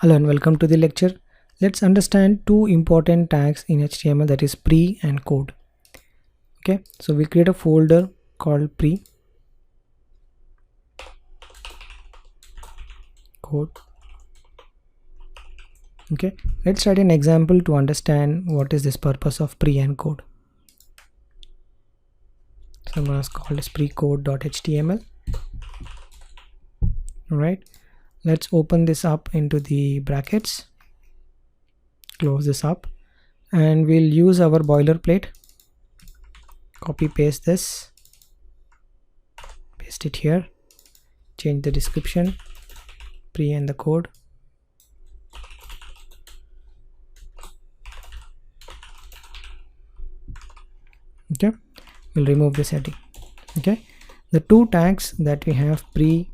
Hello and welcome to the lecture. Let's understand two important tags in HTML, that is pre and code. Okay, so we create a folder called pre code. Okay, let's write an example to understand what is this purpose of pre and code. So I'm going to call this precode.html. Alright, let's open this up into the brackets, close this up, and we'll use our boilerplate. Copy paste this, paste it here, change the description, pre and the code. Okay, we'll remove this heading. Okay, the two tags that we have, pre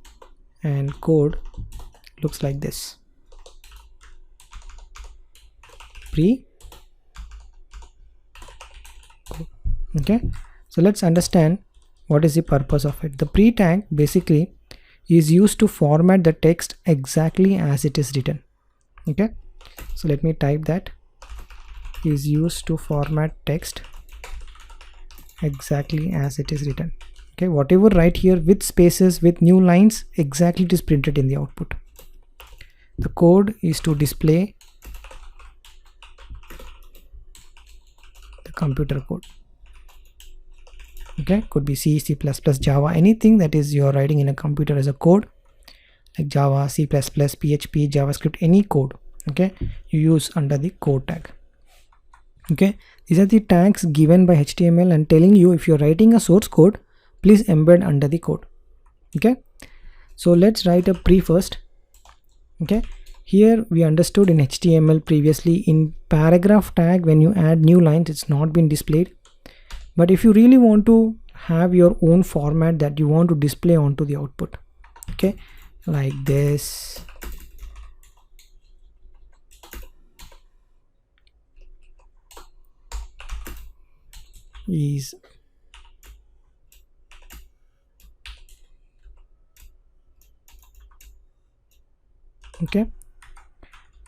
and code, looks like this: pre code. Okay, so let's understand what is the purpose of it. The pre tag basically is used to format the text exactly as it is written. Okay, so let me type that: is used to format text exactly as it is written. Okay, whatever write here with spaces, with new lines, exactly it is printed in the output. The code is to display the computer code. Okay, could be C, C++, Java, anything that is you're writing in a computer as a code, like Java, C++, PHP, JavaScript, any code. Okay, you use under the code tag. Okay, these are the tags given by HTML and telling you if you're writing a source code, please embed under the code. Okay, so let's write a pre first. Okay, here we understood in HTML previously, in paragraph tag, when you add new lines, it's not been displayed. But if you really want to have your own format that you want to display onto the output, okay, like this, is okay,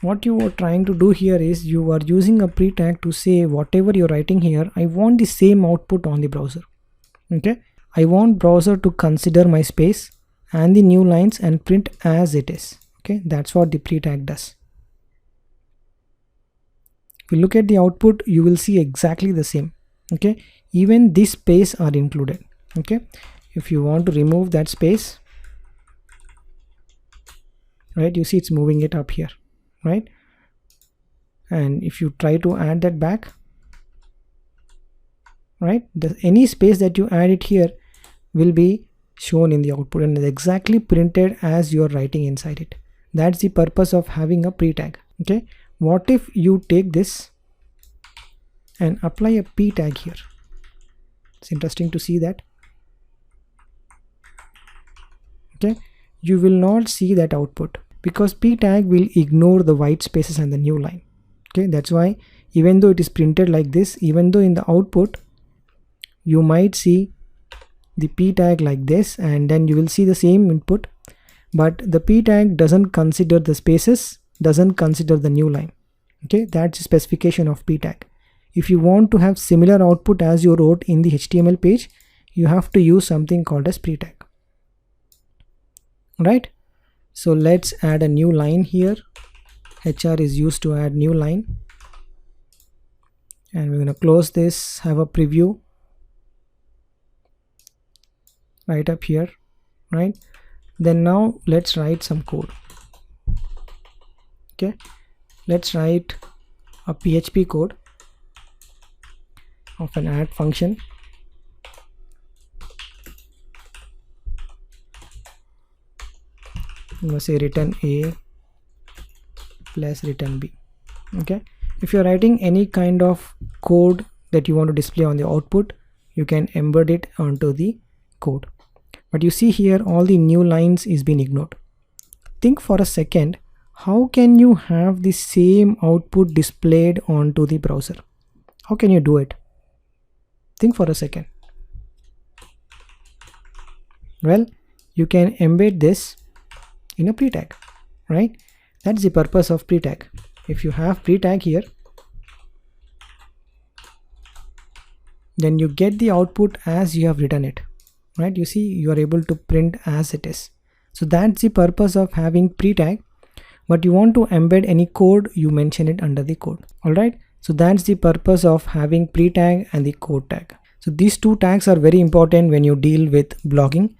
what you are trying to do here is you are using a pre tag to say whatever you're writing here, I want the same output on the browser. Okay, I want browser to consider my space and the new lines and print as it is. Okay, that's what the pre tag does. If you look at the output, you will see exactly the same. Okay, even this space are included. Okay, if you want to remove that space, right, you see it's moving it up here, right? And if you try to add that back, right, any space that you add it here will be shown in the output and is exactly printed as you're writing inside it. That's the purpose of having a pre tag. Okay, what if you take this and apply a p tag here? It's interesting to see that. Okay, you will not see that output because p tag will ignore the white spaces and the new line. Okay, that's why even though it is printed like this, even though in the output you might see the p tag like this, and then you will see the same input, but the p tag doesn't consider the spaces, doesn't consider the new line. Okay, that's the specification of p tag. If you want to have similar output as you wrote in the HTML page, you have to use something called as pre tag. Right, so let's add a new line here. HR is used to add new line, and we're going to close this, have a preview right up here, right? Then now let's write some code. Okay, let's write a PHP code of an add function. I'm going to say return A plus return B. Okay, if you're writing any kind of code that you want to display on the output, you can embed it onto the code. But you see here all the new lines is being ignored. Think for a second, how can you have the same output displayed onto the browser? How can you do it? Think for a second. Well, you can embed this in a pre tag, right? That's the purpose of pre-tag. If you have pre-tag here, then you get the output as you have written it, right? You see, you are able to print as it is. So that's the purpose of having pre-tag. But you want to embed any code, you mention it under the code. All right, so that's the purpose of having pre-tag and the code tag. So these two tags are very important when you deal with blogging,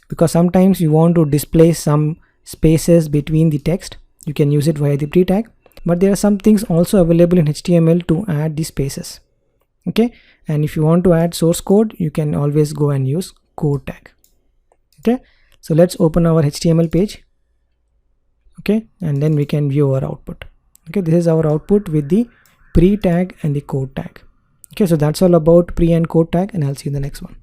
because sometimes you want to display some spaces between the text. You can use it via the pre-tag, but there are some things also available in HTML to add the spaces. Okay, and if you want to add source code, you can always go and use code tag. Okay, so let's open our HTML page. Okay, and then we can view our output. Okay, this is our output with the pre tag and the code tag. Okay, so that's all about pre and code tag, and I'll see you in the next one.